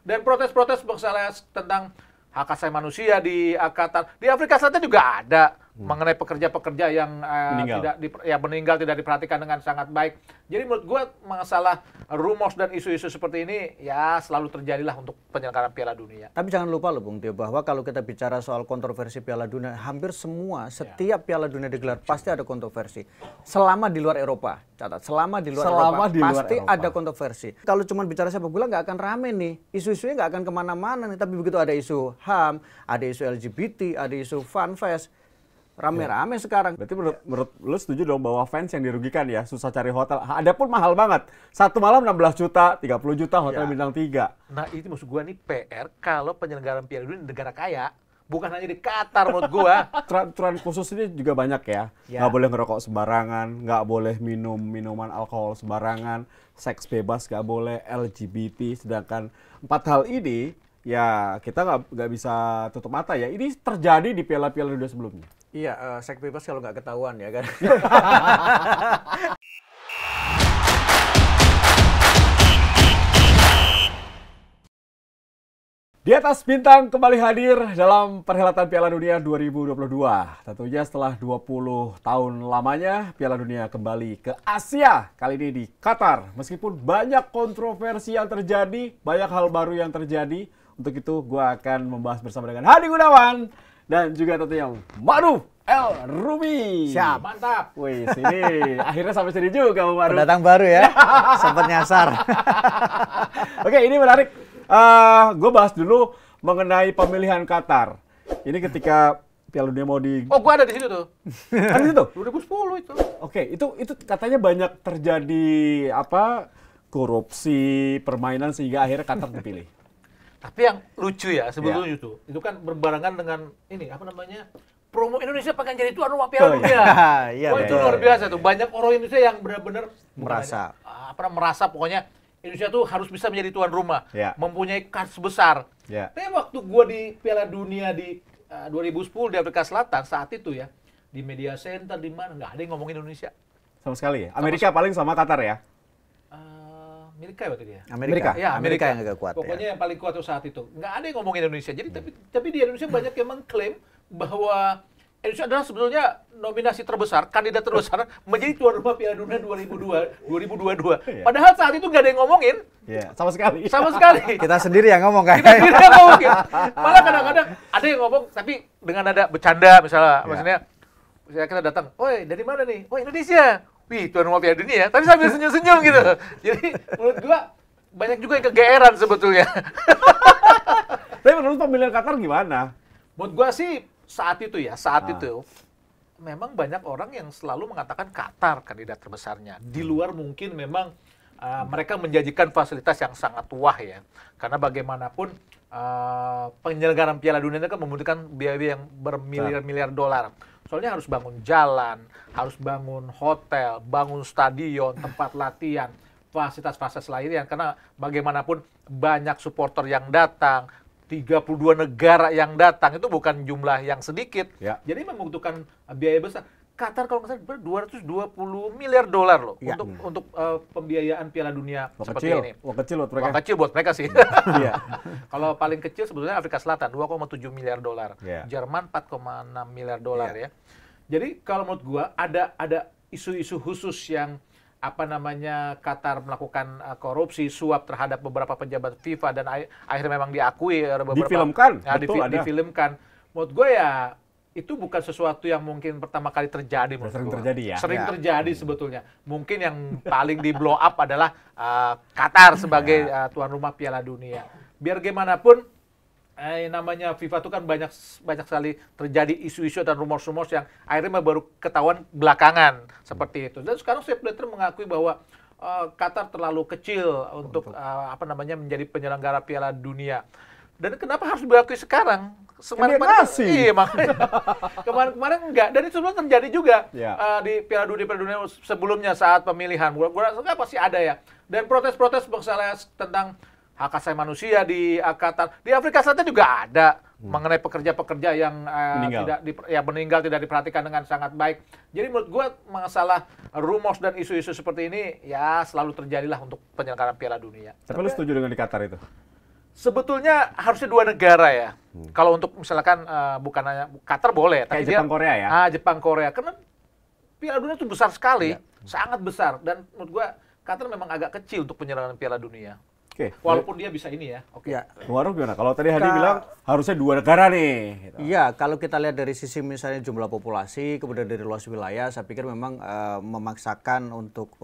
Dan protes-protes misalnya tentang hak asasi manusia di Afrika Selatan juga ada mengenai pekerja-pekerja yang meninggal tidak diperhatikan dengan sangat baik. Jadi menurut gue masalah rumors dan isu-isu seperti ini ya selalu terjadilah untuk penyelenggaraan Piala Dunia. Tapi jangan lupa loh Bung Tio, bahwa kalau kita bicara soal kontroversi Piala Dunia, hampir setiap Piala Dunia digelar pasti ada kontroversi. Selama di luar Eropa, catat, selama di luar Eropa pasti ada kontroversi. Kalau cuma bicara sepak bola nggak akan rame nih, isu-isunya nggak akan kemana-mana nih. Tapi begitu ada isu HAM, ada isu LGBT, ada isu fanfest, rame-rame sekarang. Berarti menurut lu setuju dong bahwa fans yang dirugikan ya, susah cari hotel. Ada pun mahal banget. Satu malam 16 juta, 30 juta hotel bintang 3. Nah, itu maksud gua nih PR kalau penyelenggaraan Piala Dunia di negara kaya, bukan hanya di Qatar menurut gua. Aturan khusus ini juga banyak ya. Nggak boleh ngerokok sembarangan, nggak boleh minum minuman alkohol sembarangan, seks bebas nggak boleh, LGBT. Sedangkan 4 hal ini ya kita nggak bisa tutup mata ya. Ini terjadi di Piala-Piala Dunia sebelumnya. Iya, seks bebas kalau nggak ketahuan ya kan. Di atas bintang kembali hadir dalam perhelatan Piala Dunia 2022. Tentunya setelah 20 tahun lamanya Piala Dunia kembali ke Asia. Kali ini di Qatar. Meskipun banyak kontroversi yang terjadi, banyak hal baru yang terjadi. Untuk itu gue akan membahas bersama dengan Hadi Gunawan dan juga tentunya Ma'ruf El Rumi. Siap, mantap. Wih, sini akhirnya sampai sini juga Bang Ma'ruf. Pendatang baru ya, sempat nyasar. Oke, ini menarik. Gue bahas dulu mengenai pemilihan Qatar. Ini ketika Piala Dunia mau Oh, gue ada di situ tuh. Ada di situ? 2010 itu. Oke, itu katanya banyak terjadi korupsi, permainan sehingga akhirnya Qatar dipilih. Tapi yang lucu ya sebetulnya itu kan berbarengan dengan ini apa namanya? Promo Indonesia pengen jadi tuan rumah Piala Dunia. Iya, Itu luar biasa tuh. Banyak orang Indonesia yang benar-benar merasa pokoknya Indonesia tuh harus bisa menjadi tuan rumah, mempunyai kans besar. Tapi waktu gua di Piala Dunia di 2010 di Afrika Selatan saat itu ya, di media center di mana nggak ada yang ngomongin Indonesia. Sama sekali ya. Amerika paling sama Qatar ya. Amerika ya waktu dia. Amerika yang agak kuat. Pokoknya yang paling kuat tuh saat itu. Nggak ada yang ngomongin Indonesia. Jadi tapi di Indonesia banyak yang mengklaim bahwa Indonesia adalah sebetulnya nominasi terbesar, kandidat terbesar menjadi tuan rumah Piala Dunia 2022. Padahal saat itu nggak ada yang ngomongin. Sama sekali. Sama sekali. Kita sendiri yang ngomong kan. Kita sendiri yang ngomongin. Malah kadang-kadang ada yang ngomong, tapi dengan nada bercanda misalnya. Maksudnya, kita datang, "Woi, dari mana nih?" "Oh, Indonesia." "Wih, tuan rumah Piala Dunia." Tapi sambil senyum-senyum gitu. Jadi menurut gua banyak juga yang kegeeran sebetulnya. Tapi menurut pemilihan Qatar gimana? Menurut gua sih saat itu memang banyak orang yang selalu mengatakan Qatar kandidat terbesarnya. Di luar mungkin memang mereka menjanjikan fasilitas yang sangat wah ya. Karena bagaimanapun penyelenggaraan Piala Dunia itu kan membutuhkan biaya yang bermiliar-miliar dolar. Soalnya harus bangun jalan, harus bangun hotel, bangun stadion, tempat latihan, fasilitas-fasilitas lainnya. Karena bagaimanapun banyak supporter yang datang, 32 negara yang datang, itu bukan jumlah yang sedikit. Jadi membutuhkan biaya besar. Qatar kalau nggak salah 220 miliar dolar loh untuk pembiayaan Piala Dunia seperti ini. Uang kecil buat mereka. Uang kecil buat mereka sih. Kalau paling kecil sebetulnya Afrika Selatan 2,7 miliar dolar. Jerman 4,6 miliar dolar ya. Jadi kalau menurut gua ada isu-isu khusus yang Qatar melakukan korupsi, suap terhadap beberapa pejabat FIFA dan akhirnya memang diakui beberapa difilmkan. Difilmkan. Menurut gue ya itu bukan sesuatu yang mungkin pertama kali terjadi. Sering terjadi sebetulnya. Mungkin yang paling di blow up adalah Qatar sebagai tuan rumah Piala Dunia. Biar gimana pun namanya FIFA itu kan banyak sekali terjadi isu-isu dan rumor-rumor yang akhirnya baru ketahuan belakangan seperti itu. Dan sekarang Sepp Blatter mengakui bahwa Qatar terlalu kecil untuk menjadi penyelenggara Piala Dunia. Dan kenapa harus diakui sekarang? Iya, makanya kemarin enggak. Dan itu sebenarnya terjadi juga di Piala Dunia sebelumnya saat pemilihan. Gua rasa pasti ada ya. Dan protes-protes misalnya tentang hak asasi manusia di Qatar. Di Afrika Selatan juga ada mengenai pekerja-pekerja yang meninggal tidak diperhatikan dengan sangat baik. Jadi menurut gue masalah rumors dan isu-isu seperti ini ya selalu terjadilah untuk penyelenggaraan Piala Dunia. Tapi lu setuju dengan di Qatar itu? Sebetulnya harusnya dua negara ya. Kalau untuk misalkan bukan hanya Qatar boleh, Kayak tapi Jepang Korea ya. Jepang Korea karena Piala Dunia itu besar sekali, sangat besar dan menurut gua Qatar memang agak kecil untuk penyelenggaraan Piala Dunia. Oke. Walaupun dia bisa ini ya. Oke. Ya. Waruh gimana? Kalau tadi Hadi bilang harusnya dua negara nih. Gitu. Iya, kalau kita lihat dari sisi misalnya jumlah populasi, kemudian dari luas wilayah, saya pikir memang memaksakan untuk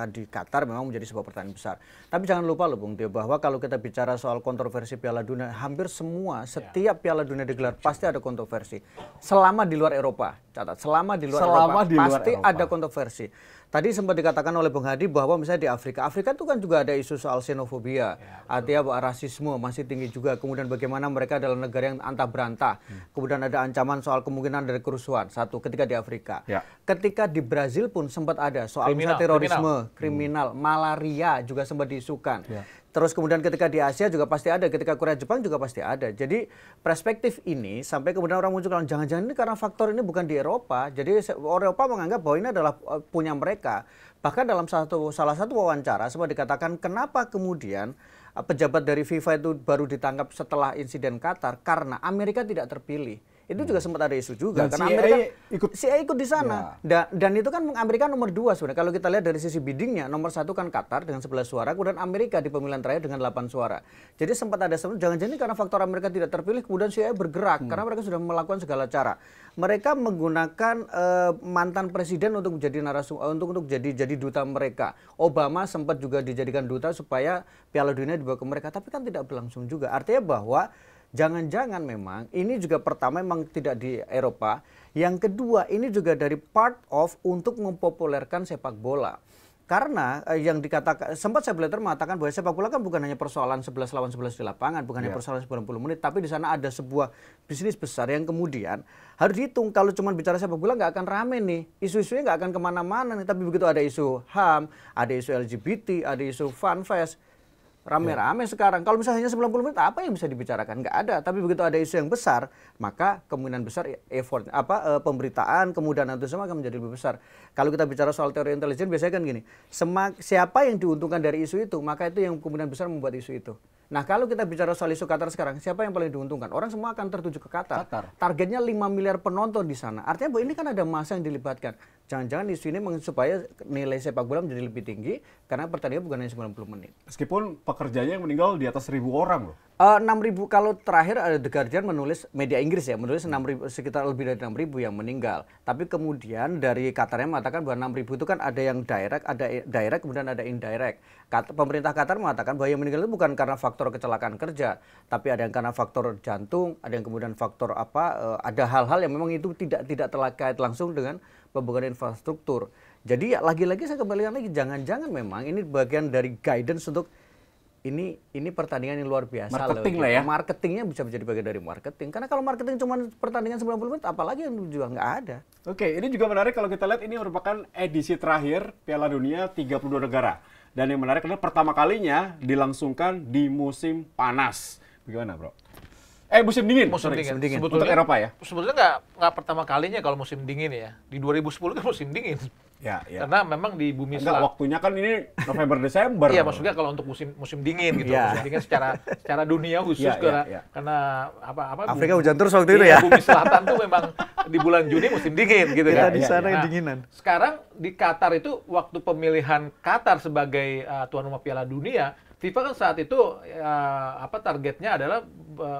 di Qatar memang menjadi sebuah pertanyaan besar. Tapi jangan lupa loh Bung Tio, bahwa kalau kita bicara soal kontroversi Piala Dunia, hampir semua, setiap Piala Dunia digelar pasti ada kontroversi. Selama di luar Eropa, catat, selama di luar Eropa pasti ada kontroversi. Tadi sempat dikatakan oleh Bung Hadi bahwa misalnya di Afrika itu kan juga ada isu soal xenofobia, artinya rasisme masih tinggi juga. Kemudian bagaimana mereka adalah negara yang antah berantah. Kemudian ada ancaman soal kemungkinan dari kerusuhan. Satu, ketika di Afrika. Ketika di Brazil pun sempat ada soal terorisme, kriminal, malaria juga sempat diisukan. Terus kemudian ketika di Asia juga pasti ada, ketika Korea Jepang juga pasti ada. Jadi perspektif ini sampai kemudian orang muncul jangan-jangan ini karena faktor ini bukan di Eropa. Jadi Eropa menganggap bahwa ini adalah punya mereka. Bahkan dalam salah satu wawancara sempat dikatakan kenapa kemudian pejabat dari FIFA itu baru ditangkap setelah insiden Qatar karena Amerika tidak terpilih. Itu juga sempat ada isu juga. Dan karena Amerika ikut di sana. Dan itu kan Amerika nomor 2 sebenarnya. Kalau kita lihat dari sisi biddingnya, nomor 1 kan Qatar dengan 11 suara, kemudian Amerika di pemilihan terakhir dengan 8 suara. Jadi sempat ada jangan-jangan karena faktor Amerika tidak terpilih, kemudian CIA bergerak karena mereka sudah melakukan segala cara. Mereka menggunakan mantan presiden untuk menjadi untuk jadi duta mereka. Obama sempat juga dijadikan duta supaya Piala Dunia dibawa ke mereka, tapi kan tidak berlangsung juga. Artinya bahwa jangan-jangan memang ini juga pertama memang tidak di Eropa. Yang kedua ini juga dari part of untuk mempopulerkan sepak bola. Karena yang dikatakan, sempat saya belajar mengatakan bahwa sepak bola kan bukan hanya persoalan 11 lawan 11 di lapangan, bukan hanya persoalan 90 menit, tapi di sana ada sebuah bisnis besar yang kemudian harus dihitung. Kalau cuma bicara sepak bola nggak akan rame nih, isu-isunya nggak akan kemana-mana nih, tapi begitu ada isu HAM, ada isu LGBT, ada isu FanFest, rame-rame sekarang. Kalau misalnya hanya 90 menit, apa yang bisa dibicarakan? Nggak ada. Tapi begitu ada isu yang besar, maka kemungkinan besar pemberitaan, kemudian itu semua akan menjadi lebih besar. Kalau kita bicara soal teori intelijen, biasanya kan gini, siapa yang diuntungkan dari isu itu, maka itu yang kemungkinan besar membuat isu itu. Nah, kalau kita bicara soal isu Qatar sekarang, siapa yang paling diuntungkan? Orang semua akan tertuju ke Qatar. Targetnya 5 miliar penonton di sana. Artinya bahwa ini kan ada massa yang dilibatkan. Jangan-jangan isu ini supaya nilai sepak bola menjadi lebih tinggi, karena pertandingan bukan hanya 90 menit. Meskipun pekerjanya yang meninggal di atas 1.000 orang loh. 6.000, kalau terakhir ada The Guardian menulis, media Inggris ya, menulis 6.000, sekitar lebih dari 6.000 yang meninggal. Tapi kemudian dari Qatarnya mengatakan bahwa 6.000 itu kan ada yang direct, kemudian ada indirect. Pemerintah Qatar mengatakan bahwa yang meninggal itu bukan karena faktor kecelakaan kerja, tapi ada yang karena faktor jantung, ada yang kemudian faktor ada hal-hal yang memang itu tidak terkait langsung dengan pembangunan infrastruktur. Jadi lagi-lagi saya kembalikan lagi, jangan-jangan memang ini bagian dari guidance untuk ini pertandingan yang luar biasa. Marketing loh, lah ya. Marketingnya bisa menjadi bagian dari marketing. Karena kalau marketing cuma pertandingan 90 menit, apalagi yang juga nggak ada. Oke, ini juga menarik kalau kita lihat ini merupakan edisi terakhir Piala Dunia 32 negara. Dan yang menarik adalah pertama kalinya dilangsungkan di musim panas. Bagaimana, Bro? Musim dingin. Musim dingin. Untuk Eropa ya? Sebetulnya nggak pertama kalinya kalau musim dingin ya. Di 2010 kan musim dingin. Ya. Karena memang di bumi selatan. Waktunya kan ini November Desember. Iya, maksudnya kalau untuk musim dingin gitu. Musim dingin secara dunia khusus karena Afrika hujan terus waktu itu ya. Bumi selatan tuh memang di bulan Juni musim dingin gitu kan. Di sana yang dinginan. Sekarang di Qatar itu waktu pemilihan Qatar sebagai tuan rumah Piala Dunia, FIFA kan saat itu targetnya adalah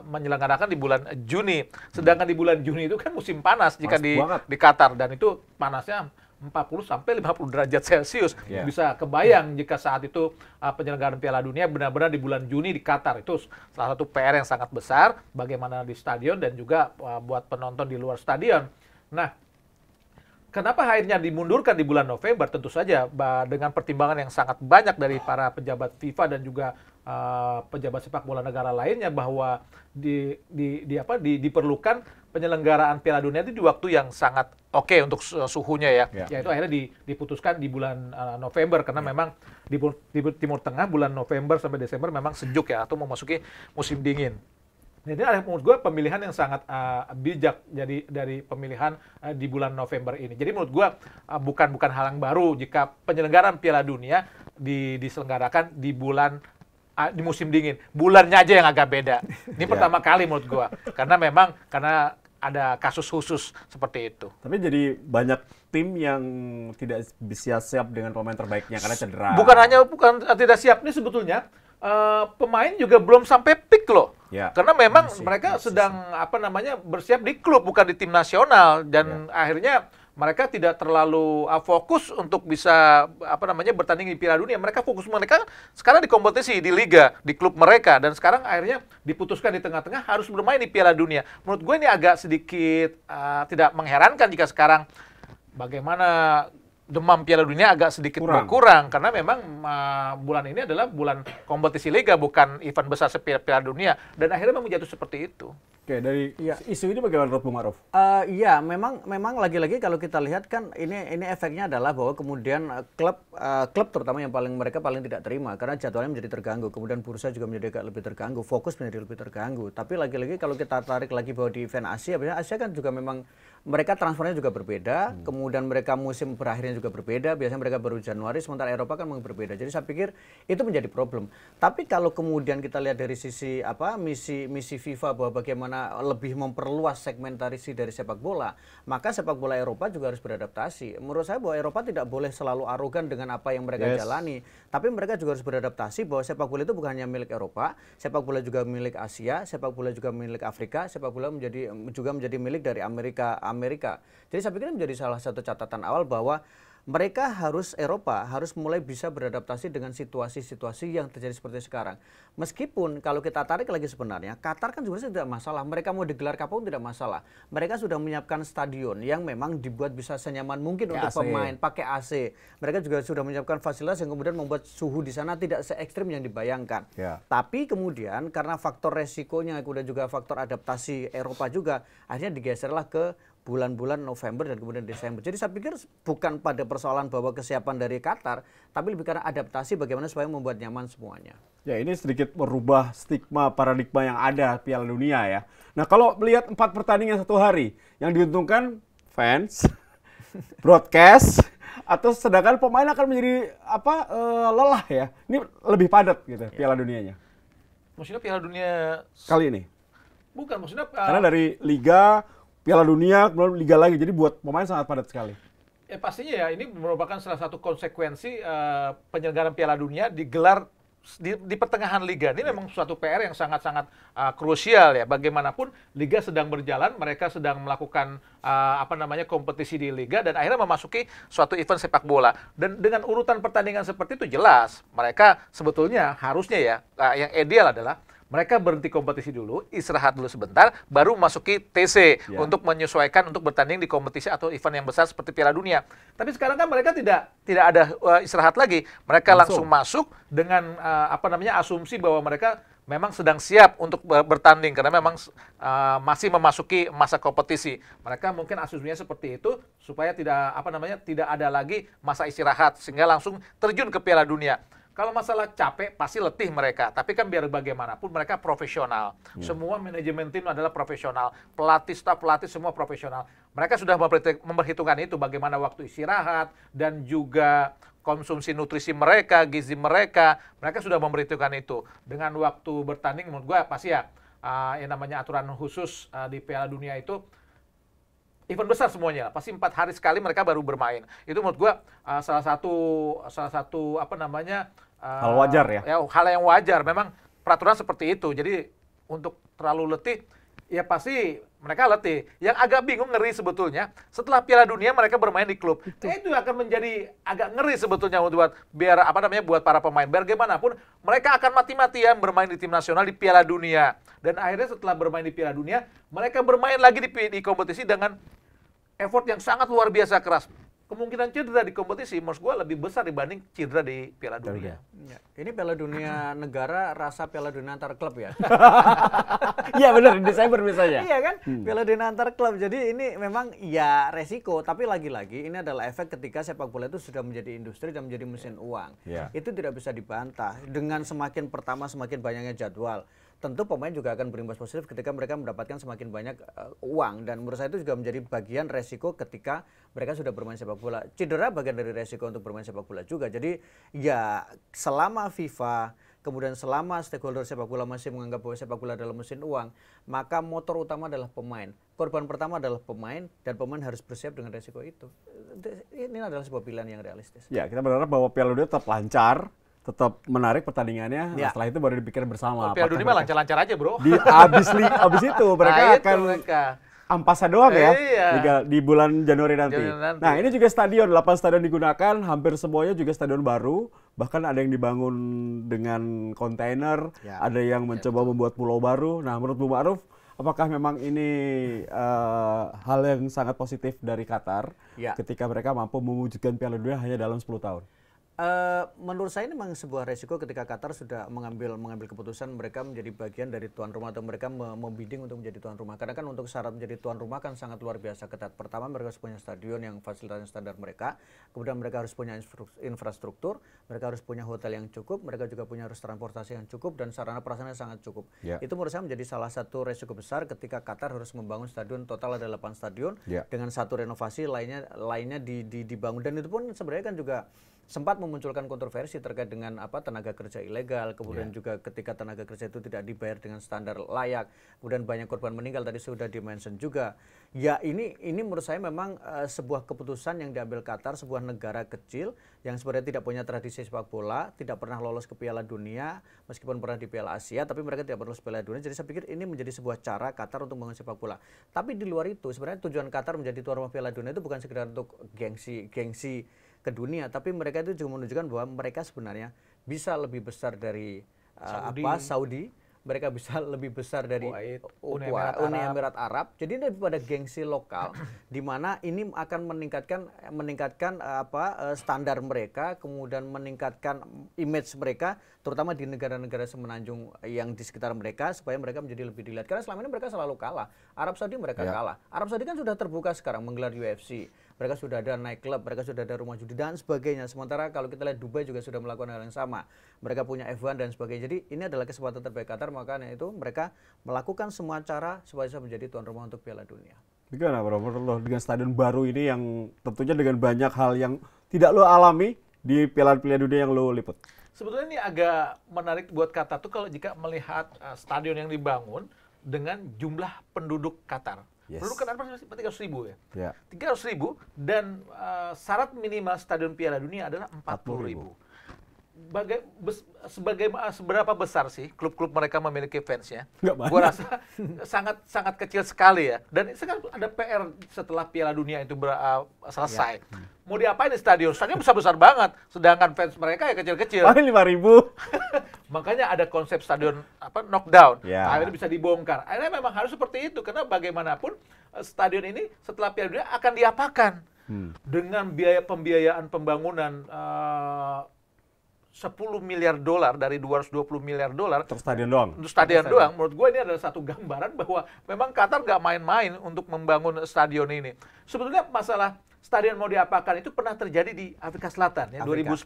menyelenggarakan di bulan Juni. Sedangkan di bulan Juni itu kan musim panas jika di Qatar, dan itu panasnya 40 sampai 50 derajat Celcius. Bisa kebayang jika saat itu penyelenggaraan Piala Dunia benar-benar di bulan Juni di Qatar. Itu salah satu PR yang sangat besar bagaimana di stadion dan juga buat penonton di luar stadion. Nah, kenapa akhirnya dimundurkan di bulan November? Tentu saja dengan pertimbangan yang sangat banyak dari para pejabat FIFA dan juga pejabat sepak bola negara lainnya, bahwa diperlukan penyelenggaraan Piala Dunia itu di waktu yang sangat oke untuk suhunya ya. Yaitu akhirnya diputuskan di bulan November karena memang di Timur Tengah bulan November sampai Desember memang sejuk ya, atau memasuki musim dingin. Jadi menurut gue pemilihan yang sangat bijak dari pemilihan di bulan November ini. Jadi menurut gue bukan hal yang baru jika penyelenggaraan Piala Dunia diselenggarakan di bulan di musim dingin. Bulannya aja yang agak beda. Ini pertama kali menurut gua. Karena ada kasus khusus seperti itu. Tapi jadi banyak tim yang tidak bisa siap dengan pemain terbaiknya karena cedera. Bukan tidak siap, ini sebetulnya pemain juga belum sampai peak loh. Ya. Karena memang mereka sedang bersiap di klub bukan di tim nasional dan akhirnya mereka tidak terlalu fokus untuk bisa bertanding di Piala Dunia. Mereka sekarang di kompetisi di liga, di klub mereka dan sekarang akhirnya diputuskan di tengah-tengah harus bermain di Piala Dunia. Menurut gue ini agak sedikit tidak mengherankan jika sekarang bagaimana demam Piala Dunia agak sedikit berkurang karena memang bulan ini adalah bulan kompetisi liga bukan event besar seperti Piala Dunia dan akhirnya memang jatuh seperti itu. Oke, dari isu ini bagaimana menurut Bung Ma'ruf? Iya, memang lagi-lagi kalau kita lihat kan ini efeknya adalah bahwa kemudian klub terutama yang mereka paling tidak terima karena jadwalnya menjadi terganggu, kemudian bursa juga menjadi agak lebih terganggu, fokus menjadi lebih terganggu. Tapi lagi-lagi kalau kita tarik lagi bahwa di event Asia, biasanya Asia kan juga memang mereka transfernya juga berbeda, kemudian mereka musim berakhirnya juga berbeda, biasanya mereka baru Januari, sementara Eropa kan memang berbeda. Jadi saya pikir itu menjadi problem. Tapi kalau kemudian kita lihat dari sisi misi FIFA bahwa bagaimana lebih memperluas segmentasi dari sepak bola, maka sepak bola Eropa juga harus beradaptasi. Menurut saya bahwa Eropa tidak boleh selalu arogan dengan apa yang mereka jalani, tapi mereka juga harus beradaptasi bahwa sepak bola itu bukan hanya milik Eropa, sepak bola juga milik Asia, sepak bola juga milik Afrika, sepak bola juga menjadi milik dari Amerika. Jadi saya pikir menjadi salah satu catatan awal bahwa Eropa harus mulai bisa beradaptasi dengan situasi-situasi yang terjadi seperti sekarang. Meskipun kalau kita tarik lagi sebenarnya, Qatar kan sebenarnya tidak masalah. Mereka mau digelar kapan tidak masalah. Mereka sudah menyiapkan stadion yang memang dibuat bisa senyaman mungkin untuk pemain, pakai AC. Mereka juga sudah menyiapkan fasilitas yang kemudian membuat suhu di sana tidak se ekstrim yang dibayangkan. Tapi kemudian karena faktor resikonya, kemudian juga faktor adaptasi Eropa juga, akhirnya digeserlah ke bulan-bulan November dan kemudian Desember. Jadi saya pikir bukan pada persoalan bahwa kesiapan dari Qatar, tapi lebih karena adaptasi bagaimana supaya membuat nyaman semuanya. Ya, ini sedikit merubah stigma paradigma yang ada Piala Dunia ya. Nah, kalau melihat 4 pertandingan satu hari, yang diuntungkan fans, broadcast, atau sedangkan pemain akan menjadi lelah ya. Ini lebih padat gitu Piala Dunianya. Maksudnya Piala Dunia kali ini? Bukan, maksudnya karena dari Liga, Piala Dunia, kemudian Liga lagi, jadi buat pemain sangat padat sekali. Ya pastinya ya, ini merupakan salah satu konsekuensi penyelenggaraan Piala Dunia digelar di pertengahan Liga. Ini memang suatu PR yang sangat-sangat krusial ya. Bagaimanapun Liga sedang berjalan, mereka sedang melakukan kompetisi di Liga dan akhirnya memasuki suatu event sepak bola. Dan dengan urutan pertandingan seperti itu jelas, mereka sebetulnya harusnya ya, yang ideal adalah mereka berhenti kompetisi dulu, istirahat dulu sebentar, baru masuki TC untuk menyesuaikan untuk bertanding di kompetisi atau event yang besar seperti Piala Dunia. Tapi sekarang kan mereka tidak ada istirahat lagi. Mereka langsung masuk dengan asumsi bahwa mereka memang sedang siap untuk bertanding karena memang masih memasuki masa kompetisi. Mereka mungkin asumsinya seperti itu supaya tidak ada lagi masa istirahat sehingga langsung terjun ke Piala Dunia. Kalau masalah capek, pasti letih mereka. Tapi kan biar bagaimanapun mereka profesional. Semua manajemen tim adalah profesional. Pelatih, staf pelatih semua profesional. Mereka sudah memperhitungkan itu bagaimana waktu istirahat dan juga konsumsi nutrisi mereka, gizi mereka. Mereka sudah memperhitungkan itu. Dengan waktu bertanding menurut gue pasti ya yang namanya aturan khusus di Piala Dunia itu event besar semuanya, pasti 4 hari sekali mereka baru bermain. Itu menurut gua salah satu hal wajar ya. Hal yang wajar. Memang peraturan seperti itu. Jadi untuk terlalu letih, ya pasti mereka letih. Yang agak bingung ngeri sebetulnya setelah Piala Dunia mereka bermain di klub. Itu akan menjadi agak ngeri sebetulnya buat para pemain. Bagaimanapun mereka akan mati-matian bermain di tim nasional di Piala Dunia. Dan akhirnya setelah bermain di Piala Dunia, mereka bermain lagi di kompetisi dengan effort yang sangat luar biasa keras. Kemungkinan cedera di kompetisi, maksud gue lebih besar dibanding cedera di Piala Dunia. Ya. Ini Piala Dunia negara, rasa Piala Dunia antar klub ya? Iya benar, di Desember misalnya. Iya kan, Piala Dunia antar klub. Jadi ini memang ya resiko, tapi lagi-lagi ini adalah efek ketika sepak bola itu sudah menjadi industri dan menjadi mesin uang. Itu tidak bisa dibantah. Dengan semakin banyaknya jadwal, tentu pemain juga akan berimbas positif ketika mereka mendapatkan semakin banyak uang. Dan menurut saya itu juga menjadi bagian resiko ketika mereka sudah bermain sepak bola. Cedera bagian dari resiko untuk bermain sepak bola juga. Jadi ya selama FIFA kemudian selama stakeholder sepak bola masih menganggap bahwa sepak bola adalah mesin uang, maka motor utama adalah pemain. Korban pertama adalah pemain, dan pemain harus bersiap dengan resiko itu. Ini adalah sebuah pilihan yang realistis. Ya, kita berharap bahwa Piala Dunia tetap lancar, tetap menarik pertandingannya. Ya. Setelah itu baru dipikir bersama. Piala Dunia mah lancar-lancar aja, bro. Abis itu mereka akan ampasnya doang ya, di bulan Januari nanti. Nah, ini juga stadion, 8 stadion digunakan, hampir semuanya juga stadion baru, bahkan ada yang dibangun dengan kontainer, ada yang mencoba membuat pulau baru. Nah, menurut Bu Ma'ruf, apakah memang ini hal yang sangat positif dari Qatar ketika mereka mampu mewujudkan Piala Dunia hanya dalam 10 tahun? Menurut saya ini memang sebuah resiko ketika Qatar sudah mengambil keputusan mereka menjadi bagian dari tuan rumah, atau mereka membidding untuk menjadi tuan rumah. Karena kan untuk syarat menjadi tuan rumah kan sangat luar biasa ketat. Pertama, mereka harus punya stadion yang fasilitasnya standar mereka, kemudian mereka harus punya infrastruktur, mereka harus punya hotel yang cukup, mereka juga punya harus transportasi yang cukup, dan sarana prasarana sangat cukup. Itu menurut saya menjadi salah satu resiko besar ketika Qatar harus membangun stadion, total ada 8 stadion dengan satu renovasi lainnya dibangun, dan itu pun sebenarnya kan juga sempat memunculkan kontroversi terkait dengan tenaga kerja ilegal, kemudian juga ketika tenaga kerja itu tidak dibayar dengan standar layak, kemudian banyak korban meninggal tadi sudah di-mention juga. Ya ini menurut saya memang sebuah keputusan yang diambil Qatar, sebuah negara kecil yang sebenarnya tidak punya tradisi sepak bola, tidak pernah lolos ke Piala Dunia, meskipun pernah di Piala Asia, tapi mereka tidak pernah lolos ke Piala Dunia. Jadi saya pikir ini menjadi sebuah cara Qatar untuk membangun sepak bola. Tapi di luar itu sebenarnya tujuan Qatar menjadi tuan rumah Piala Dunia itu bukan sekedar untuk gengsi ke dunia, tapi mereka itu juga menunjukkan bahwa mereka sebenarnya bisa lebih besar dari Saudi, mereka bisa lebih besar dari Uni Emirat Arab. Jadi daripada gengsi lokal, di mana ini akan meningkatkan standar mereka, kemudian meningkatkan image mereka, terutama di negara-negara semenanjung yang di sekitar mereka, supaya mereka menjadi lebih dilihat. Karena selama ini mereka selalu kalah. Arab Saudi mereka kalah. Arab Saudi kan sudah terbuka sekarang menggelar UFC. Mereka sudah ada nightclub, mereka sudah ada rumah judi dan sebagainya. Sementara kalau kita lihat Dubai juga sudah melakukan hal yang sama. Mereka punya F1 dan sebagainya. Jadi ini adalah kesempatan terbaik Qatar, makanya itu mereka melakukan semua cara supaya bisa menjadi tuan rumah untuk Piala Dunia. Gimana Bro, menurut lo dengan stadion baru ini yang tentunya dengan banyak hal yang tidak lo alami di Piala Dunia yang lo liput? Sebetulnya ini agak menarik buat Qatar tuh kalau jika melihat stadion yang dibangun dengan jumlah penduduk Qatar. Penduduk Qatar berapa? 300.000 ya? 300.000, dan syarat minimal stadion Piala Dunia adalah 40.000. Seberapa besar sih klub-klub mereka memiliki fansnya? Gua rasa sangat kecil sekali ya. Dan sekarang ada PR setelah Piala Dunia itu selesai. Mau diapain di stadion? Stadion besar-besar banget, sedangkan fans mereka ya kecil-kecil. Paling 5.000. Makanya ada konsep stadion knockdown. Akhirnya bisa dibongkar. Akhirnya memang harus seperti itu, karena bagaimanapun stadion ini setelah Piala Dunia akan diapakan dengan biaya pembiayaan pembangunan 10 miliar dolar dari 220 miliar dolar untuk stadion doang. Untuk stadion doang. Menurut gue ini adalah satu gambaran bahwa memang Qatar nggak main-main untuk membangun stadion ini. Sebetulnya masalah stadion mau diapakan itu pernah terjadi di Afrika Selatan ya, 2010.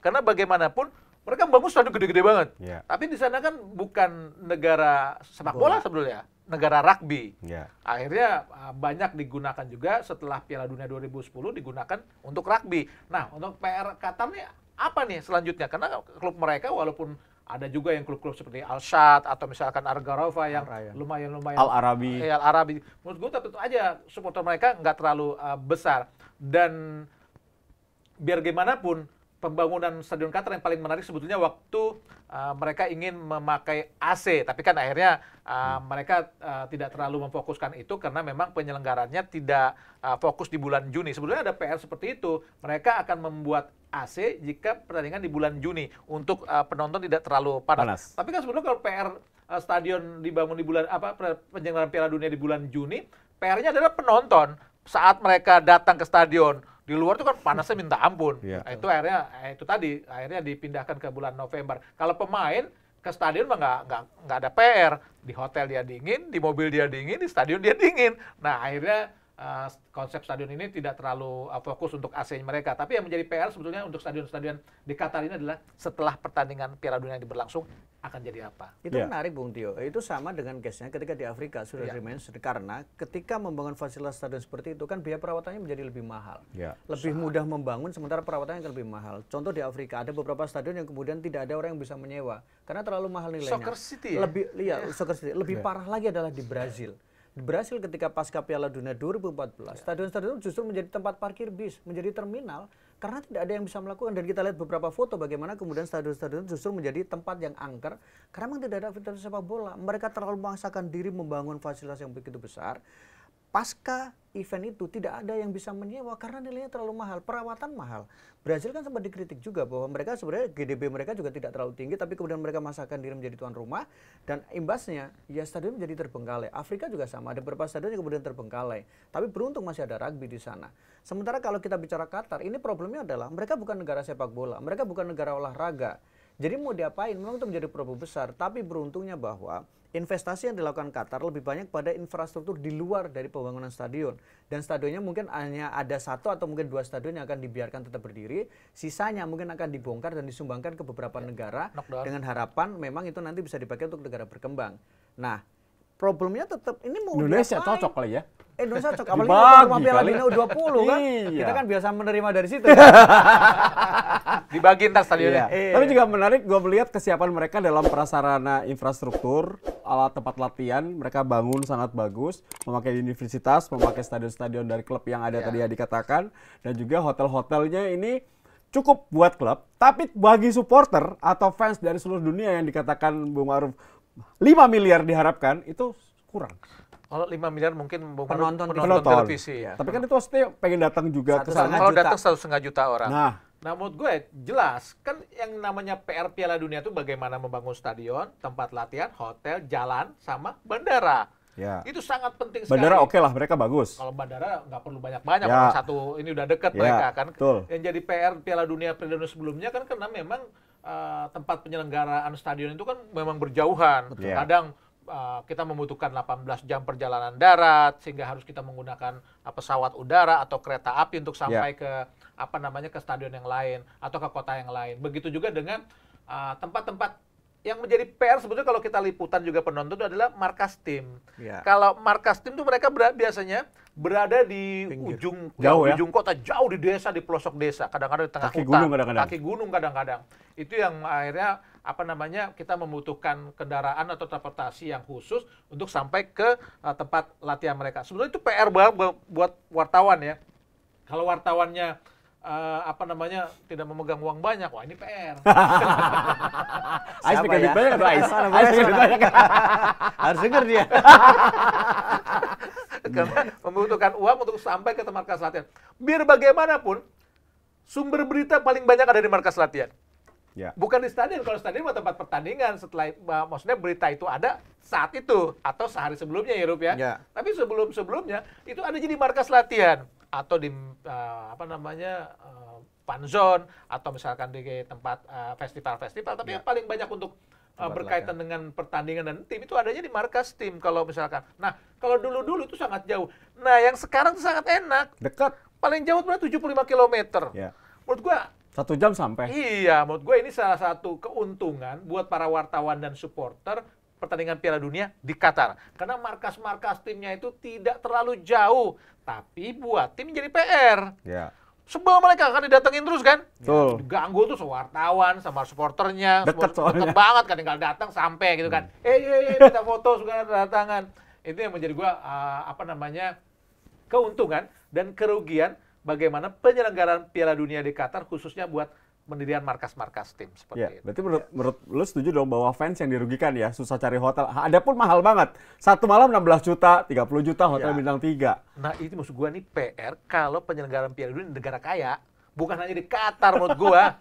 Karena bagaimanapun mereka membangun stadion gede-gede banget. Tapi di sana kan bukan negara sepak bola sebetulnya, negara rugby. Akhirnya banyak digunakan juga setelah Piala Dunia 2010 digunakan untuk rugby. Nah, untuk PR Qatar nih apa nih selanjutnya? Karena klub mereka walaupun ada juga yang klub-klub seperti Al-Shad atau misalkan Al-Gharafa yang lumayan Al-Arabi. Al-Arabi. Menurut gue tentu aja supporter mereka nggak terlalu besar. Dan biar gimana pun pembangunan stadion Qatar yang paling menarik sebetulnya waktu mereka ingin memakai AC, tapi kan akhirnya mereka tidak terlalu memfokuskan itu karena memang penyelenggarannya tidak fokus di bulan Juni. Sebetulnya ada PR seperti itu, mereka akan membuat AC jika pertandingan di bulan Juni untuk penonton tidak terlalu panas. Tapi kan sebetulnya kalau PR stadion dibangun di bulan penyelenggaraan Piala Dunia di bulan Juni, PR-nya adalah penonton saat mereka datang ke stadion. Di luar itu kan panasnya minta ampun. Nah, itu akhirnya dipindahkan ke bulan November. Kalau pemain ke stadion mah nggak ada PR. Di hotel dia dingin, di mobil dia dingin, di stadion dia dingin. Nah, akhirnya konsep stadion ini tidak terlalu fokus untuk AC mereka. Tapi yang menjadi PR sebetulnya untuk stadion-stadion di Qatar ini adalah setelah pertandingan Piala Dunia yang berlangsung akan jadi apa? Itu menarik Bung Tio. Itu sama dengan case-nya ketika di Afrika sudah di-mention, karena ketika membangun fasilitas stadion seperti itu kan biaya perawatannya menjadi lebih mahal. Lebih mudah membangun sementara perawatannya lebih mahal. Contoh di Afrika ada beberapa stadion yang kemudian tidak ada orang yang bisa menyewa karena terlalu mahal nilainya. Soccer City Soccer City. Lebih parah lagi adalah di Brazil. Di Brasil ketika pasca Piala Dunia 2014, stadion-stadion justru menjadi tempat parkir bis, menjadi terminal, karena tidak ada yang bisa melakukan. Dan kita lihat beberapa foto bagaimana kemudian stadion-stadion justru menjadi tempat yang angker, karena memang tidak ada aktivitas sepak bola. Mereka terlalu memaksakan diri membangun fasilitas yang begitu besar. Pasca event itu tidak ada yang bisa menyewa karena nilainya terlalu mahal, perawatan mahal. Brazil kan sempat dikritik juga bahwa mereka sebenarnya GDP mereka juga tidak terlalu tinggi, tapi kemudian mereka memaksakan diri menjadi tuan rumah dan imbasnya ya stadion menjadi terbengkalai. Afrika juga sama, ada beberapa stadion yang kemudian terbengkalai. Tapi beruntung masih ada rugby di sana. Sementara kalau kita bicara Qatar, ini problemnya adalah mereka bukan negara sepak bola, mereka bukan negara olahraga. Jadi mau diapain? Memang itu menjadi problem besar, tapi beruntungnya bahwa investasi yang dilakukan Qatar lebih banyak pada infrastruktur di luar dari pembangunan stadion. Dan stadionnya mungkin hanya ada 1 atau mungkin 2 stadion yang akan dibiarkan tetap berdiri. Sisanya mungkin akan dibongkar dan disumbangkan ke beberapa negara dengan harapan memang itu nanti bisa dipakai untuk negara berkembang. Nah, problemnya tetap ini mau Indonesia diapain? cocok kali ya. Indonesia cocok, apalagi rumah Piala Dunia U20 kan. Kita kan biasa menerima dari situ. Dibagi ntar stadionnya. Tapi juga menarik gue melihat kesiapan mereka dalam prasarana infrastruktur, alat tempat latihan, mereka bangun sangat bagus, memakai universitas, memakai stadion-stadion dari klub yang ada tadi ya dikatakan, dan juga hotel-hotelnya ini cukup buat klub, tapi bagi supporter atau fans dari seluruh dunia yang dikatakan Bung Ma'ruf 5 miliar diharapkan, itu kurang. Kalau 5 miliar mungkin penonton televisi. Tapi kan itu pasti pengen datang juga ke sana. Kalau datang 1,5 juta orang. Nah, menurut gue jelas kan yang namanya PR Piala Dunia itu bagaimana membangun stadion, tempat latihan, hotel, jalan, sama bandara. Itu sangat penting sekali. Bandara oke lah, mereka bagus. Kalau bandara nggak perlu banyak-banyak, satu ini udah deket mereka kan. Betul. Yang jadi PR Piala Dunia sebelumnya kan karena memang tempat penyelenggaraan stadion itu kan memang berjauhan. Kadang kita membutuhkan 18 jam perjalanan darat sehingga harus kita menggunakan pesawat udara atau kereta api untuk sampai ke ke stadion yang lain atau ke kota yang lain. Begitu juga dengan tempat-tempat yang menjadi PR sebetulnya kalau kita liputan juga penonton itu adalah markas tim. Kalau markas tim itu mereka biasanya berada di ujung kota, jauh di desa, di pelosok desa, kadang-kadang di tengah hutan, kaki gunung kadang-kadang. Itu yang akhirnya kita membutuhkan kendaraan atau transportasi yang khusus untuk sampai ke tempat latihan mereka. Sebetulnya itu PR buat wartawan ya. Kalau wartawannya tidak memegang uang banyak, wah ini PR. Ais pegang duit banyak atau Ais? Ais pegang duit banyak. Harus denger dia. Karena membutuhkan uang untuk sampai ke markas latihan. Biar bagaimanapun, sumber berita paling banyak ada di markas latihan. Bukan di stadion. Kalau stadion adalah tempat pertandingan, maksudnya berita itu ada saat itu atau sehari sebelumnya ya Rup ya. Tapi sebelumnya itu ada jadi markas latihan atau di fan zone atau misalkan di tempat festival-festival. Tapi yang paling banyak untuk berkaitan dengan pertandingan dan tim itu adanya di markas tim kalau misalkan. Nah, kalau dulu itu sangat jauh. Nah, yang sekarang itu sangat enak. Dekat. Paling jauh berarti 75 km. Menurut gua 1 jam sampai. Iya, menurut gue ini salah satu keuntungan buat para wartawan dan supporter pertandingan Piala Dunia di Qatar. Karena markas-markas timnya itu tidak terlalu jauh, tapi buat tim jadi PR. Sebel mereka akan didatengin terus kan? Diganggu tuh wartawan sama supporternya. Deket banget kan, tinggal datang sampai gitu kan. Minta foto segala datangan. Itu yang menjadi gue keuntungan dan kerugian bagaimana penyelenggaraan Piala Dunia di Qatar khususnya buat pendirian markas-markas tim seperti itu. Berarti menurut lu setuju dong bahwa fans yang dirugikan ya, susah cari hotel. Adapun mahal banget. 1 malam 16 juta, 30 juta hotel bintang 3. Nah, itu maksud gua nih PR kalau penyelenggaraan Piala Dunia di negara kaya. Bukan hanya di Qatar menurut gua.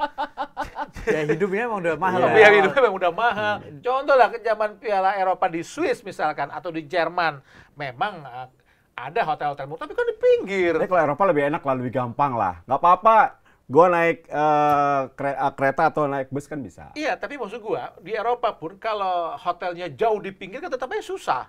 Ya hidupnya memang udah mahal. Hidupnya memang udah mahal. Contoh lah ke zaman Piala Eropa di Swiss misalkan atau di Jerman. Memang ada hotel-hotel murah, tapi kan di pinggir. Tapi kalau Eropa lebih enak lah, lebih gampang lah. Nggak apa-apa, Gua naik kereta atau naik bus kan bisa. Iya, tapi maksud gua di Eropa pun kalau hotelnya jauh di pinggir kan tetap aja susah.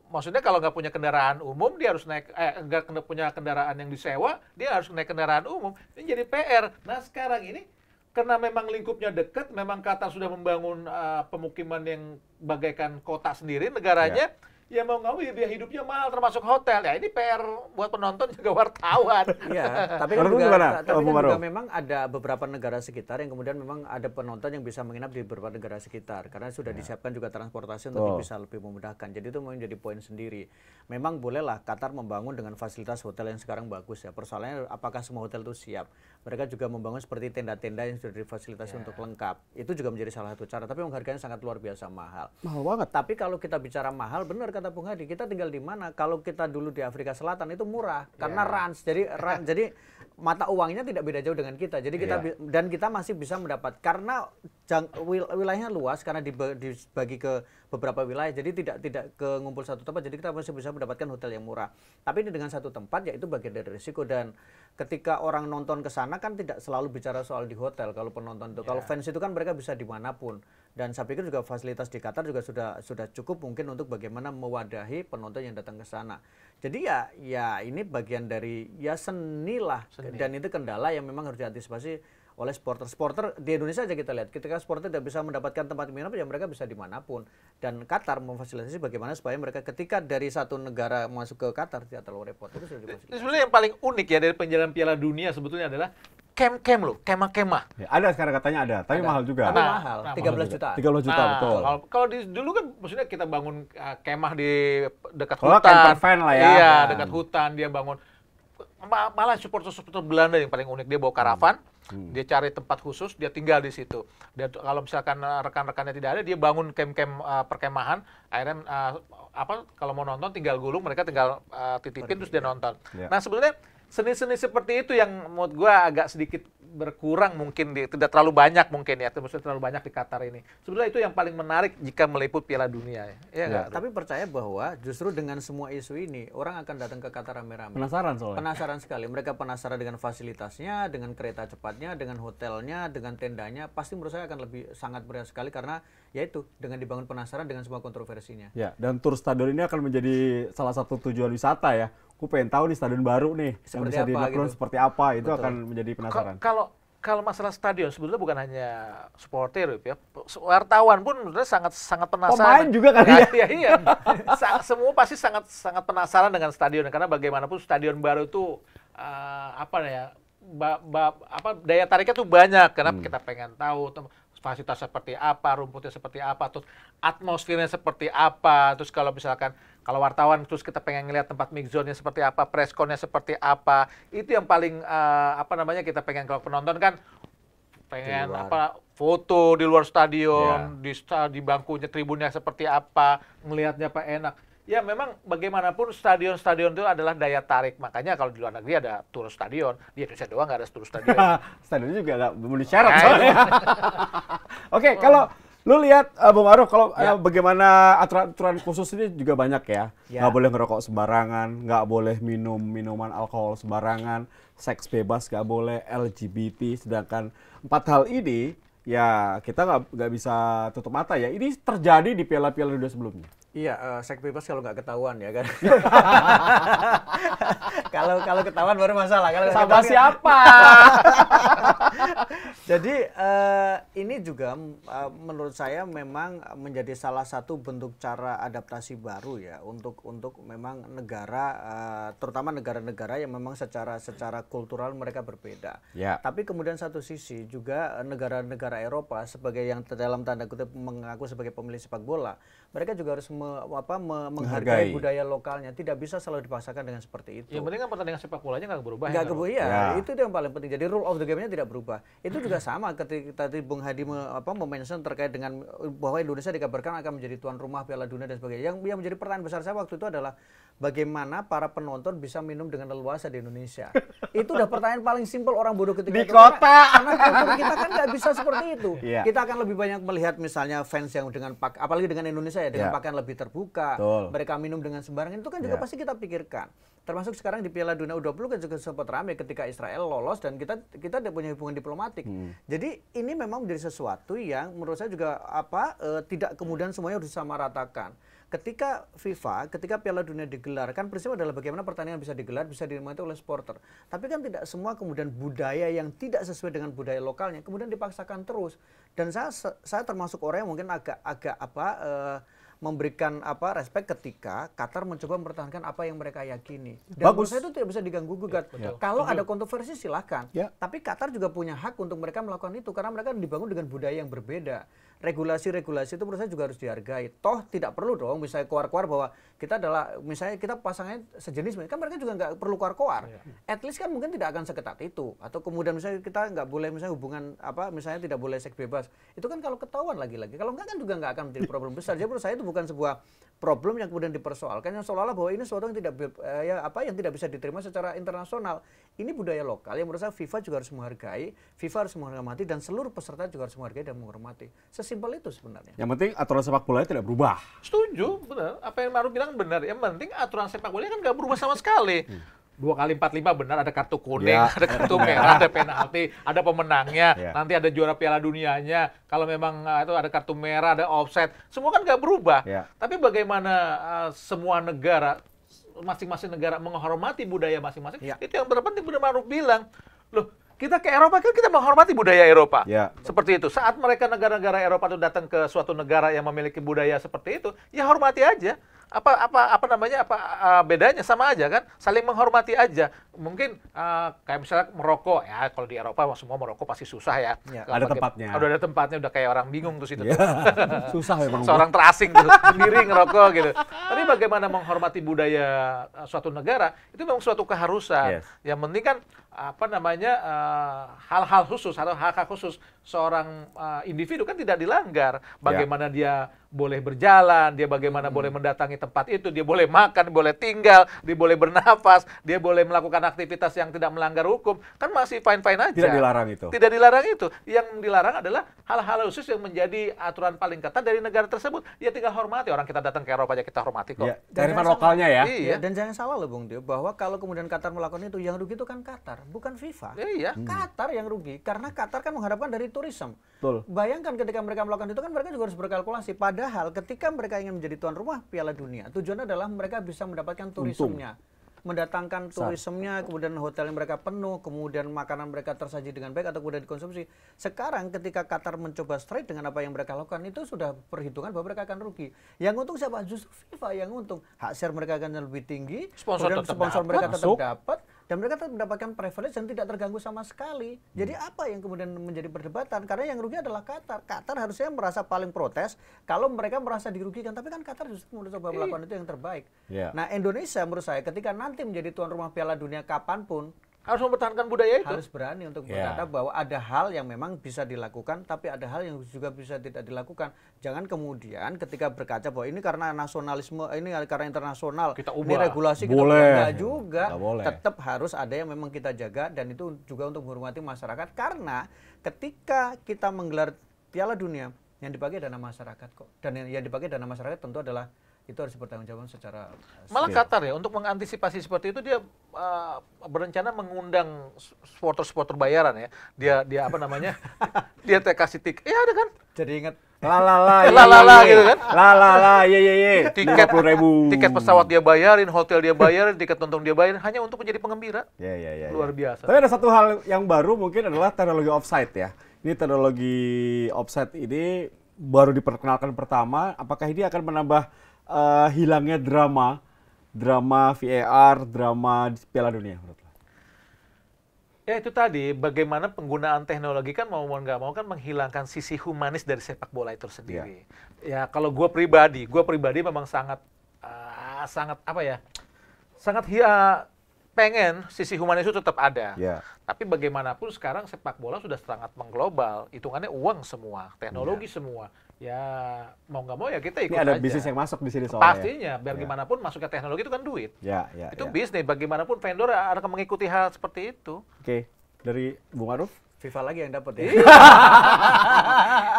Maksudnya kalau nggak punya kendaraan umum dia harus naik, nggak punya kendaraan yang disewa, dia harus naik kendaraan umum. Ini jadi PR. Nah sekarang ini karena memang lingkupnya dekat, memang Qatar sudah membangun pemukiman yang bagaikan kota sendiri negaranya. Ya mau nggak mau ya biaya hidupnya mahal termasuk hotel. Ya ini PR buat penonton juga wartawan. Iya, tapi kan juga memang ada beberapa negara sekitar yang kemudian memang ada penonton yang bisa menginap di beberapa negara sekitar karena sudah disiapkan juga transportasi untuk bisa lebih memudahkan. Jadi itu menjadi poin sendiri. Memang bolehlah Qatar membangun dengan fasilitas hotel yang sekarang bagus ya. Persoalannya apakah semua hotel itu siap? Mereka juga membangun seperti tenda-tenda yang sudah difasilitasi untuk lengkap. Itu juga menjadi salah satu cara. Tapi harganya sangat luar biasa mahal. Mahal banget. Tapi kalau kita bicara mahal, benar kata Bung Hadi, kita tinggal di mana? Kalau kita dulu di Afrika Selatan itu murah karena rans. Jadi mata uangnya tidak beda jauh dengan kita. Jadi dan kita masih bisa mendapat karena wilayahnya luas karena dibagi ke beberapa wilayah. Jadi tidak ke ngumpul satu tempat. Jadi kita masih bisa mendapatkan hotel yang murah. Tapi ini dengan satu tempat yaitu bagian dari risiko dan ketika orang nonton ke sana kan tidak selalu bicara soal di hotel kalau penonton itu. Kalau fans itu kan mereka bisa dimanapun. Dan saya pikir juga fasilitas di Qatar juga sudah cukup mungkin untuk bagaimana mewadahi penonton yang datang ke sana. Jadi ya ini bagian dari seni lah. Dan itu kendala yang memang harus diantisipasi oleh supporter di Indonesia aja kita lihat. Ketika supporter tidak bisa mendapatkan tempat menginap ya mereka bisa dimanapun. Dan Qatar memfasilitasi bagaimana supaya mereka ketika dari satu negara masuk ke Qatar tidak terlalu repot. Itu sudah difasilitasi. Sebenarnya yang paling unik ya dari penjalanan Piala Dunia sebetulnya adalah camp loh, kemah-kemah. Ya, ada sekarang katanya ada, tapi mahal juga. Tapi mahal, 13 juta. 13 juta, betul. Kalau dulu kan maksudnya kita bangun kemah di dekat hutan. Camper van lah ya. Iya, dekat hutan dia bangun. Malah supporter Belanda yang paling unik, dia bawa karavan, dia cari tempat khusus, dia tinggal di situ. Dan kalau misalkan rekan-rekannya tidak ada, dia bangun camp-camp perkemahan. Akhirnya kalau mau nonton tinggal gulung, mereka tinggal titipin terus dia nonton. Nah sebenarnya seni-seni seperti itu yang menurut gue agak sedikit berkurang mungkin, tidak terlalu banyak mungkin ya, terlalu banyak di Qatar ini. Sebenarnya itu yang paling menarik jika meliput Piala Dunia ya. Tapi percaya bahwa justru dengan semua isu ini orang akan datang ke Qatar rame-rame. Penasaran soalnya. Penasaran sekali. Mereka penasaran dengan fasilitasnya, dengan kereta cepatnya, dengan hotelnya, dengan tendanya. Pasti menurut saya akan lebih sangat berat sekali karena yaitu dengan dibangun penasaran dengan semua kontroversinya. Ya, dan tur stadion ini akan menjadi salah satu tujuan wisata ya. Aku pengen tahu nih stadion baru nih yang bisa dilakukan seperti apa, itu akan menjadi penasaran. Kalau masalah stadion sebetulnya bukan hanya supporter ya, wartawan pun sebenarnya sangat penasaran. Pemain juga kali ya. Iya. Semua pasti sangat penasaran dengan stadion karena bagaimanapun stadion baru itu daya tariknya tuh banyak karena kita pengen tahu fasilitas seperti apa, rumputnya seperti apa, terus atmosfernya seperti apa, terus kalau misalkan kalau wartawan terus kita pengen ngelihat tempat mix zone-nya seperti apa, press con-nya seperti apa, itu yang paling kita pengen kalau penonton kan pengen foto di luar stadion, di bangkunya tribunnya seperti apa, ngelihatnya apa enak. Ya memang bagaimanapun stadion-stadion itu adalah daya tarik. Makanya kalau di luar negeri ada tur stadion. Di Indonesia doang nggak ada tur stadion. Stadion juga nggak memenuhi syarat soalnya. Oke, kalau lu lihat Bung Aruf, kalau bagaimana aturan khusus ini juga banyak ya. Nggak boleh ngerokok sembarangan, nggak boleh minum minuman alkohol sembarangan, seks bebas nggak boleh, LGBT. Sedangkan 4 hal ini ya kita nggak bisa tutup mata ya. Ini terjadi di piala-piala dunia sebelumnya. Iya, seks bebas kalau nggak ketahuan ya kan. Kalau ketahuan baru masalah. Kalau sama siapa? Jadi ini juga menurut saya memang menjadi salah satu bentuk cara adaptasi baru ya untuk memang negara, terutama negara-negara yang memang secara kultural mereka berbeda. Tapi kemudian satu sisi juga negara-negara Eropa sebagai yang dalam tanda kutip mengaku sebagai pemilik sepak bola, mereka juga harus menghargai budaya lokalnya. Tidak bisa selalu dipaksakan dengan seperti itu. Yang penting kan pertandingan sepak bolanya nggak berubah. Itu yang paling penting. Jadi rule of the game-nya tidak berubah. Itu juga sama ketika tadi Bung Hadi mention terkait dengan bahwa Indonesia dikabarkan akan menjadi tuan rumah Piala Dunia dan sebagainya. Yang menjadi pertanyaan besar saya waktu itu adalah bagaimana para penonton bisa minum dengan leluasa di Indonesia. Itu udah pertanyaan paling simpel orang bodoh ketika di kota. Karena kultur kita kan nggak bisa seperti itu. Kita akan lebih banyak melihat misalnya fans yang dengan apalagi dengan Indonesia saya dengan pakaian lebih terbuka, Betul. mereka minum dengan sembarangan, itu kan juga pasti kita pikirkan. Termasuk sekarang di Piala Dunia U20 kan juga sempat ramai ketika Israel lolos dan kita tidak punya hubungan diplomatik. Jadi ini memang menjadi sesuatu yang menurut saya juga tidak kemudian semuanya harus disamaratakan. Ketika FIFA, ketika Piala Dunia digelar, kan prinsipnya adalah bagaimana pertandingan bisa digelar, bisa dinikmati oleh supporter. Tapi kan tidak semua kemudian budaya yang tidak sesuai dengan budaya lokalnya kemudian dipaksakan terus. Dan saya termasuk orang yang mungkin agak memberikan respek ketika Qatar mencoba mempertahankan apa yang mereka yakini. Dan menurut saya itu tidak bisa diganggu-gugat. Kalau ada kontroversi silahkan. Tapi Qatar juga punya hak untuk mereka melakukan itu karena mereka dibangun dengan budaya yang berbeda. Regulasi-regulasi itu menurut saya juga harus dihargai. Toh tidak perlu dong misalnya keluar-keluar bahwa kita adalah misalnya kita pasangannya sejenis, kan mereka juga nggak perlu keluar-keluar. At least kan mungkin tidak akan seketat itu. Atau kemudian misalnya kita nggak boleh misalnya hubungan misalnya tidak boleh seks bebas. Itu kan kalau ketahuan lagi-lagi. Kalau enggak kan juga nggak akan menjadi problem besar. Jadi menurut saya itu bukan sebuah problem yang kemudian dipersoalkan yang seolah-olah bahwa ini sesuatu yang tidak bisa diterima secara internasional. Ini budaya lokal yang menurut saya FIFA juga harus menghargai, FIFA harus menghormati dan seluruh peserta juga harus menghargai dan menghormati. Sesimpel itu sebenarnya. Yang penting aturan sepak bola tidak berubah. Setuju, benar. Apa yang Maruf bilang benar. Yang penting aturan sepak bola kan nggak berubah sama sekali. 2x45 benar, ada kartu kuning, ada kartu merah, ada penalti, ada pemenangnya, nanti ada juara Piala Dunianya. Kalau memang itu ada kartu merah, ada offside, semua kan nggak berubah. Tapi bagaimana semua negara, masing-masing negara menghormati budaya masing-masing, itu yang terpenting. Benar Maruf bilang, loh kita ke Eropa kan kita menghormati budaya Eropa. Seperti itu. Saat mereka negara-negara Eropa itu datang ke suatu negara yang memiliki budaya seperti itu, ya hormati aja. Apa bedanya sama aja kan, saling menghormati aja. Mungkin kayak misalnya merokok ya, kalau di Eropa semua merokok pasti susah ya. Ada tempatnya. Udah ada tempatnya, udah kayak orang bingung tuh situ. Susah memang. Seorang terasing tuh sendiri ngerokok gitu. Tapi bagaimana menghormati budaya suatu negara itu memang suatu keharusan. Yang penting kan hal-hal khusus atau hak-hak khusus seorang individu kan tidak dilanggar. Bagaimana dia boleh berjalan, dia bagaimana boleh mendatangi tempat itu, dia boleh makan, boleh tinggal, dia boleh bernafas, dia boleh melakukan aktivitas yang tidak melanggar hukum, kan masih fine-fine aja. Tidak dilarang itu. Tidak dilarang itu. Yang dilarang adalah hal-hal khusus yang menjadi aturan paling ketat dari negara tersebut. Ya tinggal hormati. Orang kita datang ke Eropa aja kita hormati kok. Kearifan lokalnya ya. Iya. Dan jangan salah loh Bung Tio, bahwa kalau kemudian Qatar melakukan itu, yang rugi itu kan Qatar, bukan FIFA. Qatar yang rugi, karena Qatar kan mengharapkan dari tourism. Betul. Bayangkan ketika mereka melakukan itu kan mereka juga harus berkalkulasi. Padahal ketika mereka ingin menjadi tuan rumah Piala Dunia, tujuannya adalah mereka bisa mendapatkan turismenya. Mendatangkan turismenya, kemudian hotel yang mereka penuh, kemudian makanan mereka tersaji dengan baik atau kemudian dikonsumsi. Sekarang ketika Qatar mencoba straight dengan apa yang mereka lakukan, itu sudah perhitungan bahwa mereka akan rugi. Yang untung siapa? Justru FIFA yang untung. Hak share mereka akan lebih tinggi, sponsor mereka tetap dapat, dan mereka tetap mendapatkan privilege dan tidak terganggu sama sekali. Jadi apa yang kemudian menjadi perdebatan? Karena yang rugi adalah Qatar. Qatar harusnya merasa paling protes kalau mereka merasa dirugikan. Tapi kan Qatar justru mencoba melakukan itu yang terbaik. Nah Indonesia menurut saya ketika nanti menjadi tuan rumah Piala Dunia kapanpun, harus mempertahankan budaya itu. Harus berani untuk berkata bahwa ada hal yang memang bisa dilakukan, tapi ada hal yang juga bisa tidak dilakukan. Jangan kemudian ketika berkaca bahwa ini karena nasionalisme, ini karena internasional, ini regulasi kita enggak juga. Tetap harus ada yang memang kita jaga, dan itu juga untuk menghormati masyarakat. Karena ketika kita menggelar Piala Dunia, yang dipakai dana masyarakat kok. Dan yang dipakai dana masyarakat tentu adalah itu harus bertanggung jawab secara malah Qatar ya, untuk mengantisipasi seperti itu dia berencana mengundang supporter bayaran ya. Dia apa namanya? Dia kasih tiket. Ya ada kan? Jadi ingat gitu kan? Tiket pesawat dia bayarin, hotel dia bayarin, tiket nonton dia bayarin hanya untuk menjadi pengembira. Luar biasa. Tapi ada satu hal yang baru mungkin adalah teknologi offside ya. Ini teknologi offside ini baru diperkenalkan pertama. Apakah ini akan menambah hilangnya drama VAR, drama Piala Dunia menurut lo? Ya itu tadi, bagaimana penggunaan teknologi kan mau nggak mau kan menghilangkan sisi humanis dari sepak bola itu sendiri. Ya kalau gue pribadi memang sangat pengen sisi humanis itu tetap ada. Tapi bagaimanapun sekarang sepak bola sudah sangat mengglobal, hitungannya uang semua, teknologi semua. Ya mau nggak mau ya kita ikut aja. Ini ada bisnis yang masuk di sini soalnya. Pastinya, biar gimana pun masuknya teknologi itu kan duit. Itu bisnis, bagaimanapun vendor akan mengikuti hal seperti itu. Oke, dari Bung Maruf? FIFA lagi yang dapat ya.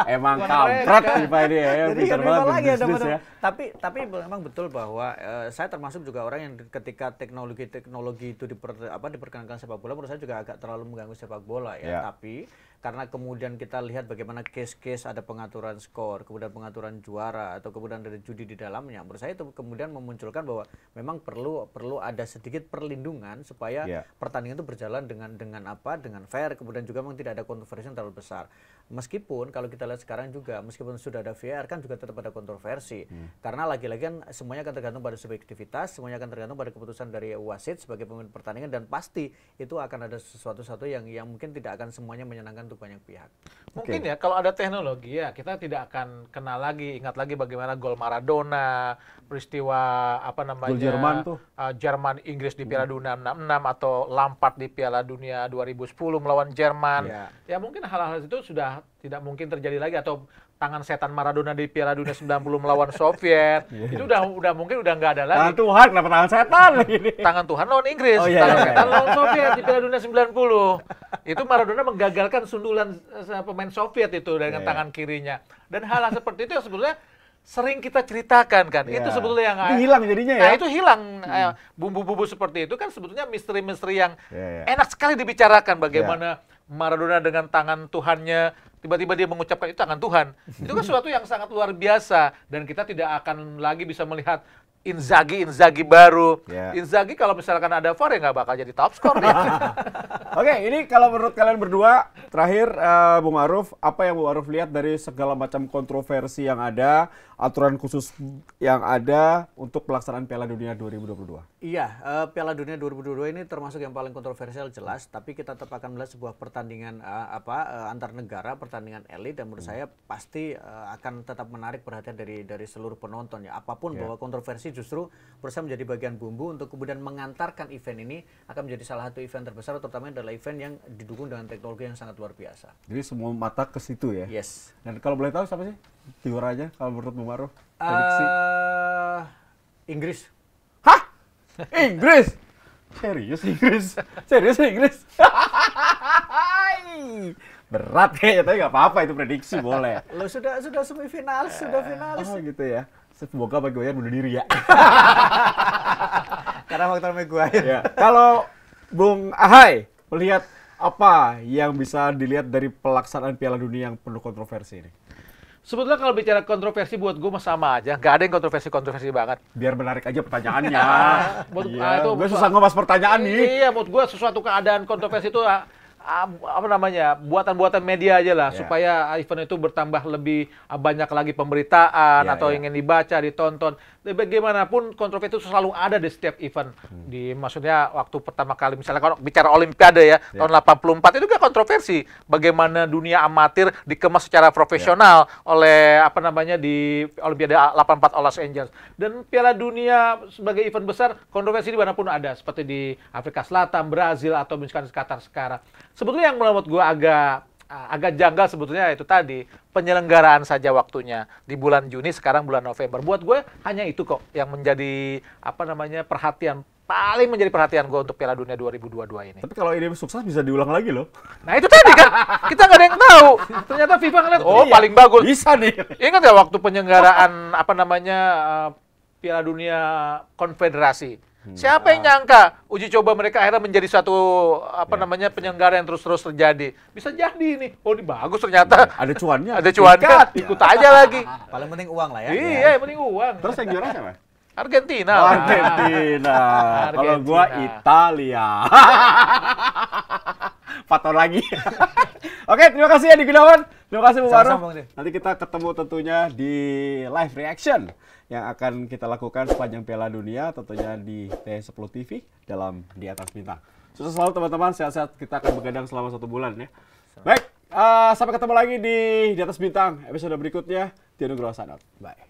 Emang kampret FIFA ini ya. Jadi kan FIFA lagi yang dapat ya. Tapi memang betul bahwa saya termasuk juga orang yang ketika teknologi itu diperkenalkan sepak bola, menurut saya juga agak terlalu mengganggu sepak bola ya. Tapi karena kemudian kita lihat bagaimana case-case ada pengaturan skor, kemudian pengaturan juara atau kemudian ada judi di dalamnya, menurut saya itu kemudian memunculkan bahwa memang perlu ada sedikit perlindungan supaya pertandingan itu berjalan dengan fair, kemudian juga memang tidak ada kontroversi yang terlalu besar. Meskipun kalau kita lihat sekarang juga, meskipun sudah ada VAR kan juga tetap ada kontroversi. Karena lagi-lagi kan semuanya akan tergantung pada subjektivitas, semuanya akan tergantung pada keputusan dari wasit sebagai pemimpin pertandingan, dan pasti itu akan ada sesuatu yang mungkin tidak akan semuanya menyenangkan untuk banyak pihak. Mungkin ya kalau ada teknologi ya kita tidak akan ingat lagi bagaimana gol Maradona, peristiwa gol Jerman tuh. Jerman Inggris di Piala Dunia 66 atau Lampard di Piala Dunia 2010 melawan Jerman. Ya mungkin hal-hal itu sudah tidak mungkin terjadi lagi, atau tangan setan Maradona di Piala Dunia 90 melawan Soviet. Itu udah mungkin udah nggak ada lagi. Tangan Tuhan, kenapa tangan setan ini? Tangan Tuhan lawan Inggris, tangan setan lawan Soviet di Piala Dunia 90. Itu Maradona menggagalkan sundulan pemain Soviet itu dengan tangan kirinya. Dan hal-hal seperti itu yang sebetulnya sering kita ceritakan kan. Itu sebetulnya yang hilang jadinya ya. Nah, itu hilang. Bumbu-bumbu seperti itu kan sebetulnya misteri-misteri yang enak sekali dibicarakan, bagaimana Maradona dengan tangan Tuhannya tiba-tiba dia mengucapkan itu tangan Tuhan. Itu kan sesuatu yang sangat luar biasa, dan kita tidak akan lagi bisa melihat Inzaghi baru. Inzaghi kalau misalkan ada VAR ya nggak bakal jadi top skor dia. Oke, ini kalau menurut kalian berdua, terakhir Bung Ma'ruf, apa yang Bung Ma'ruf lihat dari segala macam kontroversi yang ada, aturan khusus yang ada untuk pelaksanaan Piala Dunia 2022? Iya, Piala Dunia 2022 ini termasuk yang paling kontroversial jelas, tapi kita tetap akan melihat sebuah pertandingan antar negara, pertandingan elit, dan menurut saya pasti akan tetap menarik perhatian dari seluruh penonton ya. Apapun bahwa kontroversi justru berusaha menjadi bagian bumbu untuk kemudian mengantarkan event ini akan menjadi salah satu event terbesar, terutama adalah event yang didukung dengan teknologi yang sangat luar biasa. Jadi semua mata ke situ ya? Yes. Dan kalau boleh tahu siapa sih juaranya kalau menurut Bung Ma'ruf? Prediksi? Inggris. Hah? Inggris? Serius Inggris? Serius Inggris? Berat kayaknya, tapi nggak apa-apa, itu prediksi boleh. Lo sudah semifinalis, sudah finalis. Oh gitu ya. Semoga Maguire bunuh diri ya. Karena faktor Maguire. Ya. Kalau Bung Ahai melihat apa yang bisa dilihat dari pelaksanaan Piala Dunia yang penuh kontroversi ini? Sebetulnya kalau bicara kontroversi buat gue sama aja, nggak ada yang kontroversi banget. Biar menarik aja pertanyaannya. Gue susah ngebahas pertanyaan nih. Iya, menurut gue sesuatu keadaan kontroversi itu buatan-buatan media aja lah, supaya event itu bertambah lebih banyak lagi pemberitaan atau ingin dibaca, ditonton. Bagaimanapun kontroversi itu selalu ada di setiap event. Maksudnya waktu pertama kali misalnya kalau bicara Olimpiade ya, tahun 84 itu kan kontroversi. Bagaimana dunia amatir dikemas secara profesional oleh di Olimpiade 84 Los Angeles. Dan Piala Dunia sebagai event besar, kontroversi di mana pun ada, seperti di Afrika Selatan, Brazil, atau misalkan Qatar sekarang. Sebetulnya yang menurut gue agak janggal sebetulnya itu tadi, penyelenggaraan saja waktunya di bulan Juni, sekarang bulan November. Buat gue hanya itu kok yang menjadi paling menjadi perhatian gue untuk Piala Dunia 2022 ini. Tapi kalau ini sukses bisa diulang lagi loh. Nah itu tadi kan, kita nggak ada yang tahu. Ternyata FIFA ngeliat, paling bagus. Bisa nih. Ingat ya waktu penyelenggaraan Piala Dunia Konfederasi. Siapa yang nyangka uji coba mereka akhirnya menjadi satu penyelenggara yang terus terjadi. Bisa jadi nih. Ini bagus ternyata. Ada cuannya. Ada cuannya. Ikut aja lagi. Paling penting uang lah ya. Iya, yang penting uang. Terus yang juara siapa? Argentina. Kalau gua Italia. 4 tahun lagi. Oke, terima kasih Adi Gunawan. Terima kasih Bung Ma'ruf. Nanti kita ketemu tentunya di live reaction yang akan kita lakukan sepanjang Piala Dunia, tentunya di T10 TV dalam Di Atas Bintang. Sukses selalu teman-teman, sehat-sehat, kita akan begadang selama 1 bulan ya. Baik, sampai ketemu lagi di Atas Bintang episode berikutnya. Tio Nugroho Sanot. Bye.